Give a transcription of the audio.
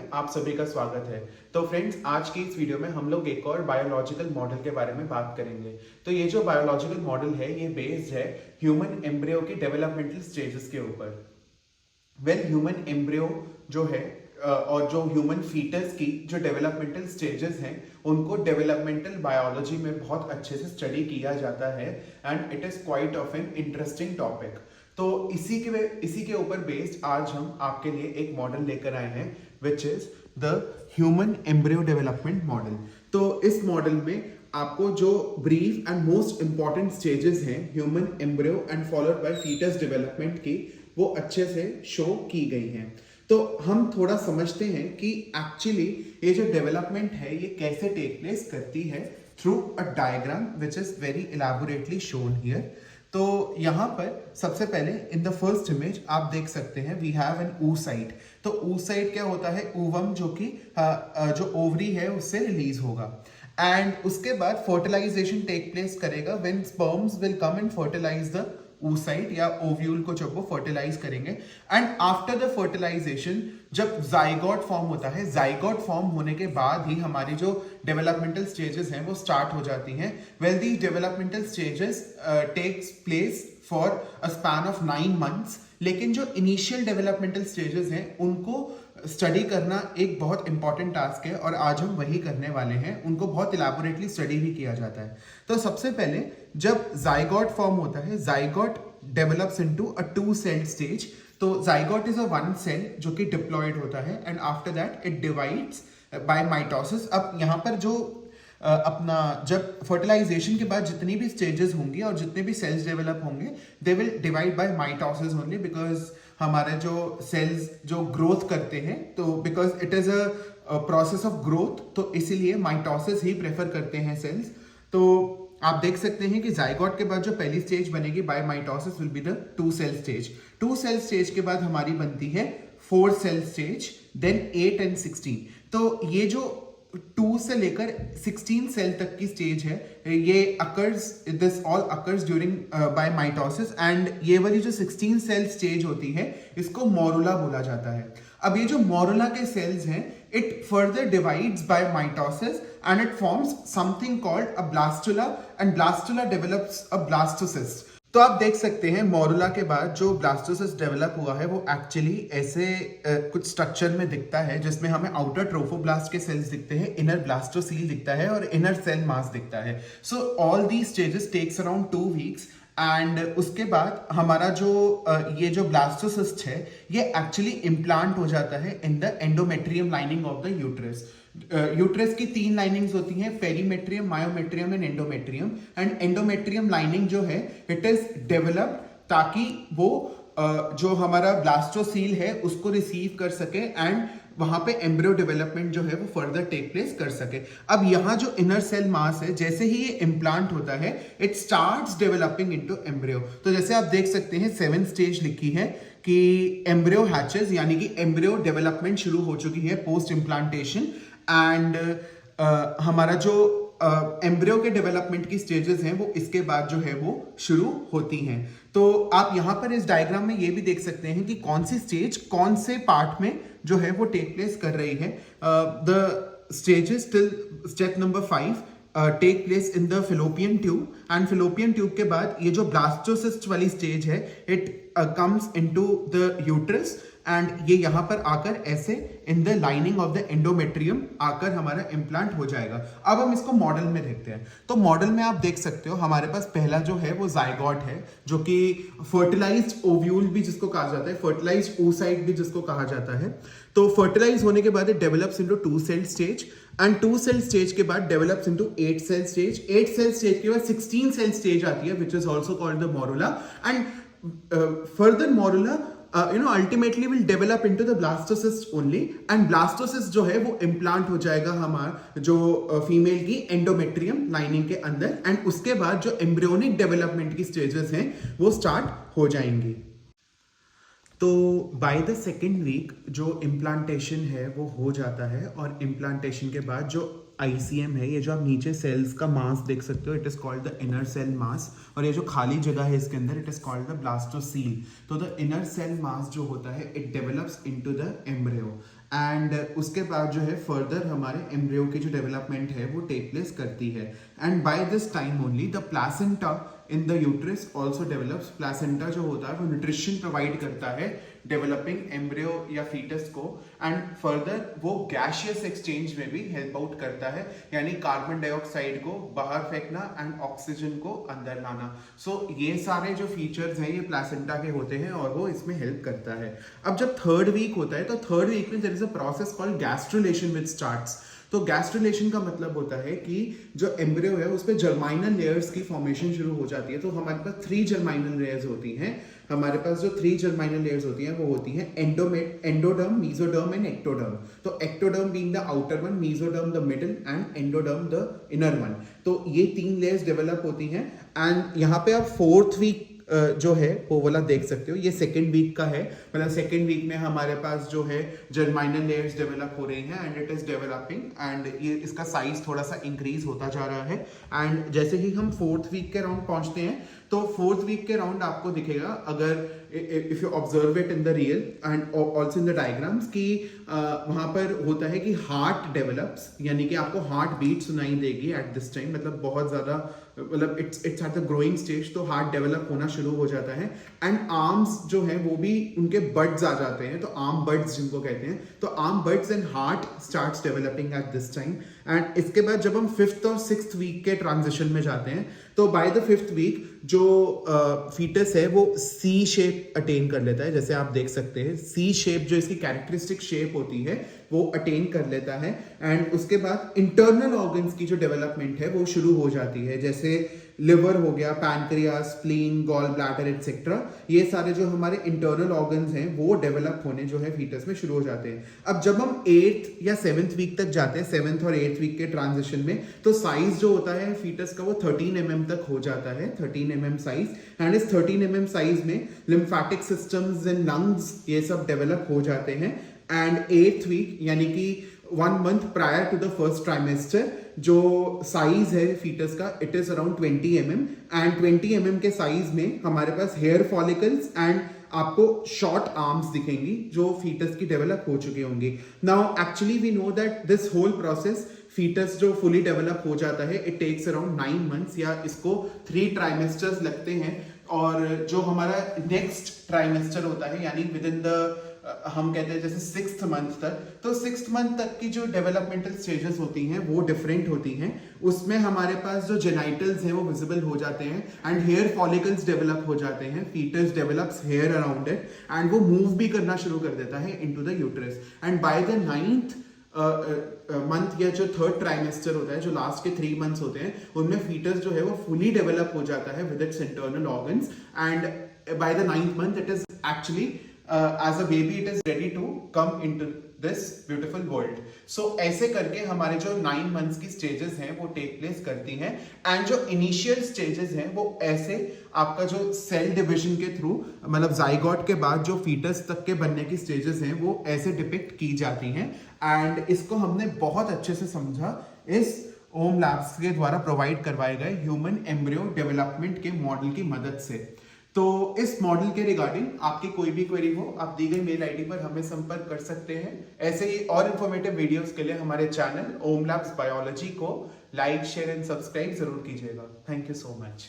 में आप सभी का स्वागत है। तो फ्रेंड्स, आज की इस वीडियो में हम लोग एक और बायोलॉजिकल मॉडल के बारे में बात करेंगे। तो ये जो बायोलॉजिकल मॉडल है ये बेस्ड है ह्यूमन एम्ब्रियो की डेवलपमेंटल स्टेजेस के ऊपर। ह्यूमन एम्ब्रियो जो है और जो ह्यूमन फीटस की जो डेवलपमेंटल स्टेजेस हैं उनको डेवलपमेंटल बायोलॉजी में बहुत अच्छे से स्टडी किया जाता है and it is quite of an interesting topic. तो इसी के ऊपर बेस्ड आज हम आपके लिए एक मॉडल लेकर आए हैं which is the human embryo development model. तो इस मॉडल में आपको जो brief and most important stages हैं human embryo and followed by foetus development की वो अच्छे से शो की गई हैं। तो हम थोड़ा समझते हैं कि एक्चुअली ये जो डेवलपमेंट है ये कैसे टेक प्लेस करती है through a diagram which is very elaborately shown here. तो यहाँ पर सबसे पहले इन द फर्स्ट इमेज आप देख सकते हैं वी हैव एन oocyte। तो oocyte क्या होता है? ओवम जो कि जो ओवरी है उससे रिलीज होगा एंड उसके बाद फर्टिलाइजेशन टेक प्लेस करेगा when sperms will come and fertilize the oocyte या ओव्यूल को जब वो फर्टिलाइज करेंगे एंड आफ्टर द फर्टिलाइजेशन जब जाइगोट फॉर्म होता है, जाइगोट फॉर्म होने के बाद ही हमारी जो डेवलपमेंटल स्टेजेस हैं वो स्टार्ट हो जाती हैं। Well these developmental stages takes place for a span of 9 months, लेकिन जो इनिशियल डेवलपमेंटल स्टेजेस हैं उनको स्टडी करना एक बहुत इंपॉर्टेंट टास्क है और आज हम वही करने वाले हैं। उनको बहुत इलैबोरेटली स्टडी भी किया जाता है। तो सबसे पहले जब जाइगोट फॉर्म होता है, zygote develops into a 2-celled stage. तो जाइगोट इज अ 1 cell जो कि डिप्लॉयड होता है and after that it divides by mitosis. अब यहाँ पर जो अपना जब फर्टिलाइजेशन के बाद जितनी भी स्टेजेस होंगी और जितने भी सेल्स डेवलप होंगे they will divide by mitosis only, because हमारे जो सेल्स जो ग्रोथ करते हैं तो because it is a process of growth तो इसीलिए माइटोसिस ही प्रेफर करते हैं सेल्स। तो आप देख सकते हैं कि जाइगोट के बाद जो पहली स्टेज बनेगी by mitosis will be the 2-cell stage. 2-cell stage के बाद हमारी बनती है 4-cell स्टेज, देन 8 and 16। तो ये जो 2 से लेकर 16 सेल तक की स्टेज है ये this all occurs during by mitosis and ये वाली जो 16 सेल स्टेज होती है इसको मोरुला बोला जाता है। अब ये जो मोरुला के सेल्स हैं it further divides by mitosis and it forms something called a blastula and blastula develops a blastocyst. तो आप देख सकते हैं मोरुला के बाद जो ब्लास्टोसिस्ट डेवलप हुआ है वो एक्चुअली ऐसे कुछ स्ट्रक्चर में दिखता है जिसमें हमें आउटर ट्रोफोब्लास्ट के सेल्स दिखते हैं, इनर ब्लास्टोसील दिखता है और इनर सेल मास दिखता है। So all the stages takes around 2 weeks and उसके बाद हमारा जो ये जो ब्लास्टोसिस्ट है ये एक्चुअली इम्प्लांट हो जाता है in the endometrium lining of the uterus. Uterus की 3 लाइनिंग्स होती हैं, perimetrium, myometrium and endometrium. And endometrium lining जो है इट इज डेवलप्ड ताकि वो जो हमारा ब्लास्टोसील है उसको रिसीव कर सके एंड वहां पे एम्ब्रियो डेवलपमेंट जो है वो फर्दर टेक प्लेस कर सके। अब यहाँ जो इनर सेल मास है जैसे ही ये इम्प्लांट होता है it starts developing into embryo. तो जैसे आप देख सकते हैं 7 स्टेज लिखी है कि एम्ब्रियो हैचेस यानी कि एम्ब्रियो डेवलपमेंट शुरू हो चुकी है पोस्ट इम्प्लांटेशन एंड हमारा जो एम्ब्रियो के डेवलपमेंट की स्टेजेस हैं वो इसके बाद जो है वो शुरू होती हैं। तो आप यहाँ पर इस डायग्राम में ये भी देख सकते हैं कि कौन सी स्टेज कौन से पार्ट में जो है वो टेक प्लेस कर रही है। The stages till step number 5 take place in the fallopian tube and fallopian tube के बाद ये जो ब्लास्टोसिस्ट वाली स्टेज है it comes into the uterus and ये यहाँ पर आकर ऐसे in the lining of the endometrium आकर हमारा इम्प्लांट हो जाएगा। अब हम इसको मॉडल में देखते हैं। तो मॉडल में आप देख सकते हो हमारे पास पहला जो है वो जाइगोट है जो कि फर्टिलाइज्ड ओव्यूल भी जिसको कहा जाता है, फर्टिलाइज्ड oocyte भी जिसको कहा जाता है। तो फर्टिलाइज होने के बाद it develops into 2-cell stage and 2-cell stage के बाद develops into 8-cell stage. 8-cell stage के बाद 16-cell स्टेज आती है which is also called the morula and further morula ultimately will develop into the blastocyst only and blastocyst जो है वो implant हो जाएगा हमारा जो फीमेल की एंडोमेट्रियम लाइनिंग के अंदर एंड उसके बाद जो एम्ब्रियोनिक डेवलपमेंट की स्टेजेस हैं वो स्टार्ट हो जाएंगी। तो बाय द 2nd वीक जो इम्प्लांटेशन है वो हो जाता है और इम्प्लांटेशन के बाद जो ICM है, ये जो आप नीचे सेल्स का मास देख सकते हो it is called the inner cell mass और ये जो खाली जगह है इसके अंदर it is called the blastocoel. तो द इनर सेल मास जो होता है it develops into the embryo and उसके बाद जो है फर्दर हमारे एम्ब्रियो की जो डेवलपमेंट है वो टेक प्लेस करती है। And by this time only the placenta in the uterus also develops. Placenta जो होता है वो न्यूट्रिशन प्रोवाइड करता है डेवलपिंग एम्ब्रियो या फीटस को, एंड फर्दर वो गैशियस एक्सचेंज में भी हेल्प आउट करता है, यानी कार्बन डाइऑक्साइड को बाहर फेंकना एंड ऑक्सीजन को अंदर लाना। सो ये सारे जो फीचर्स हैं ये प्लासेंटा के होते हैं और वो इसमें हेल्प करता है। अब जब थर्ड वीक होता है तो थर्ड वीक में there is a process called gastrulation which starts. तो गैस्ट्रुलेशन का मतलब होता है कि जो एम्ब्रियो है उस पर जर्माइनल लेयर्स की फॉर्मेशन शुरू हो जाती है। तो हमारे पास 3 जर्माइनल लेयर्स होती हैं। हमारे पास जो 3 जर्माइनल लेयर्स होती हैं वो होती हैं एंडोडर्म, मेसोडर्म एंड एक्टोडर्म। तो ectoderm being the outer one, mesoderm the middle and endoderm the inner one. तो ये 3 लेयर्स डेवलप होती हैं। एंड यहाँ पे आप 4th वीक जो है वो वाला देख सकते हो, ये 2nd वीक का है। मतलब 2nd वीक में हमारे पास जो है जर्माइनल लेयर्स डेवलप हो रही हैं and it is developing, and ये इसका साइज थोड़ा सा इंक्रीज होता जा रहा है। एंड जैसे ही हम 4th वीक के राउंड पहुंचते हैं तो 4th वीक के राउंड आपको दिखेगा, अगर if you observe it in the real and also in the diagrams, कि वहां पर होता है कि हार्ट डेवलप्स, यानी कि आपको हार्ट बीट सुनाई देगी एट दिस टाइम। मतलब बहुत ज्यादा, मतलब it's at the growing stage, तो हार्ट डेवलप होना शुरू हो जाता है। एंड आर्म्स जो है वो भी उनके बड्स आ जाते हैं, तो आर्म बड्स जिनको कहते हैं, तो arm buds and heart starts developing at this time. And इसके बाद जब हम 5th और 6th वीक के ट्रांजिशन में जाते हैं तो बाय द 5th वीक जो फीटस है वो सी शेप अटेन कर लेता है। जैसे आप देख सकते हैं सी शेप जो इसकी कैरेक्टरिस्टिक शेप होती है वो अटेन कर लेता है। एंड उसके बाद इंटरनल ऑर्गन्स की जो डेवलपमेंट है वो शुरू हो जाती है, जैसे लिवर हो गया, pancreas, spleen, gall bladder etcetera. ये सारे जो हमारे इंटरनल ऑर्गन्स हैं वो डेवलप होने जो है फीटस में शुरू हो जाते हैं। अब जब हम 8th या 7th वीक तक जाते हैं, 7th और 8th वीक के ट्रांजिशन में, तो साइज जो होता है फीटस का वो 13 mm तक हो जाता है, 13 mm साइज। एंड इस 13 mm साइज में लिम्फेटिक सिस्टम्स एंड लंग्स ये सब डेवलप हो जाते हैं। एंड 8th वीक यानी कि 1 month prior to the first trimester जो साइज है फीटस का, it is around 20 mm। And 20 mm के साइज में हमारे पास हेयर फॉलिकल्स एंड आपको शॉर्ट आर्म्स दिखेंगी जो फीटस की डेवलप हो चुके होंगे। Now actually we know that this whole process fetus जो फुली डेवलप हो जाता है इट टेक्स अराउंड 9 months, या इसको 3 ट्राइमेस्टर्स लगते हैं। और जो हमारा नेक्स्ट ट्राइमेस्टर होता है यानी विद इन द हम कहते हैं जैसे 6th मंथ तक, तो 6th मंथ तक की जो डेवलपमेंटल स्टेजेस होती हैं वो डिफरेंट होती हैं। उसमें हमारे पास जो जेनाइटल्स हैं वो विजिबल हो जाते हैं एंड हेयर फॉलिकल्स डेवलप हो जाते हैं। Fetus develops hair around it and वो मूव भी करना शुरू कर देता है into the uterus. And by the 9th month या जो 3rd ट्राइमेस्टर होता है, जो लास्ट के 3 months होते हैं, उनमें फीटस जो है वो फुली डेवलप हो जाता है with its internal organs. And by the 9th month it is actually as a baby it is ready to come into this beautiful world. So ऐसे करके हमारे जो 9 months की stages हैं वो take place करती हैं। and जो initial stages हैं वो ऐसे आपका जो cell division के through, मतलब zygote के बाद जो fetus तक के बनने की stages हैं वो ऐसे depict की जाती हैं। and इसको हमने बहुत अच्छे से समझा इस ओम लैब्स के द्वारा प्रोवाइड करवाए गए ह्यूमन एम्ब्रियो डेवलपमेंट के मॉडल की मदद से। तो इस मॉडल के रिगार्डिंग आपकी कोई भी क्वेरी हो आप दी गई मेल आईडी पर हमें संपर्क कर सकते हैं। ऐसे ही और इन्फॉर्मेटिव वीडियोस के लिए हमारे चैनल ओम लैब्स बायोलॉजी को लाइक, शेयर एंड सब्सक्राइब जरूर कीजिएगा। Thank you so much.